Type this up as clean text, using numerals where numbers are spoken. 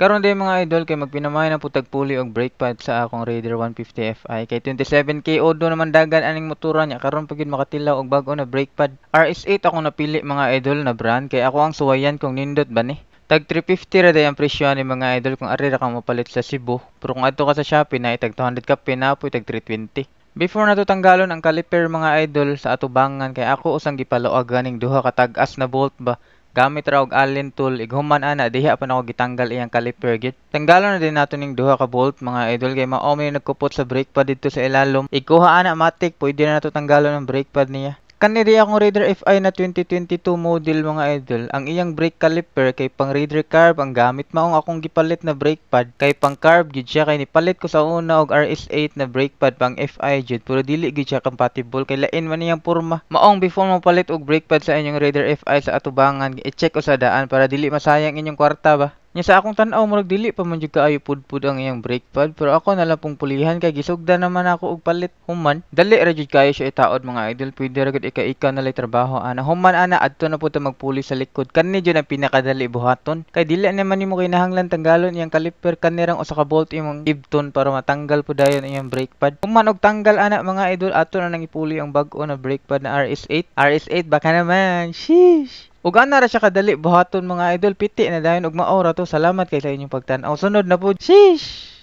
Karon day mga idol kay magpinamay na putag puli og brake pad sa akong Raider 150 Fi kay 27k odo naman dagan aning motora niya karon pagid makatilaw og bag-o na brake pad. RS8 ako napili mga idol na brand kay ako ang suwayan kung nindot ba ni. Tag 350 ra day ang presyo ni mga idol kung ari ra ka mapalit sa Cebu. Pero kung adto ka sa Shopee na itag 200 ka pinapoy tag 320. Before nato tanggalon ang caliper mga idol sa atubangan kay ako usang gipaluag ganing duha ka tag-as na bolt ba. Gamit ra og Allen tool ighuman ana diha pa nako gitanggal iyang caliper gid. Tanggalon na din nato ning duha ka bolt mga idol kay mao may nagkupot sa brake pad didto sa ilalom. Ikuha ana matik pwede na nato tanggalon ang brake pad niya. Kani di akong Raider Fi na 2022 model mga idol. Ang iyang brake caliper kay pang Raider carb ang gamit maong akong gipalit na brake pad kay pang carb gid siya kay nipalit ko sa una og RS8 na brake pad pang Fi jud pero dili gid siya compatible kay lain man niyang porma. Maong before mo palit og brake pad sa inyong Raider Fi sa atubangan i-check o sa daan para dili masayang inyong kwarta ba. Nya sa akong tan-aw murag dili pa man jud kaayo pudpud ang iyang brake pad pero ako na lang pong pulihan kay gisugda naman ako og palit human. Dali ra jud kayo siya itaod mga idol pwede ra gud ika na lay trabaho ana. Human ana adto na pud ta magpuli sa likod. Kani jud ang pinakadali buhaton kay dili naman nimo kinahanglan tanggalon iyang caliper kanirang usa ka bolt imong ibton para matanggal pud dayon iyang brake pad. Human og tanggal ana mga idol ato na nang ipuli ang bag-o na brake pad na RS8. RS8 baka naman. Sheesh. Ug ana ra siya kadali buhaton mga idol piti na dayon ug mao ra to. Salamat kay sa inyong pagtan-aw. Sunod na pud. Sheesh.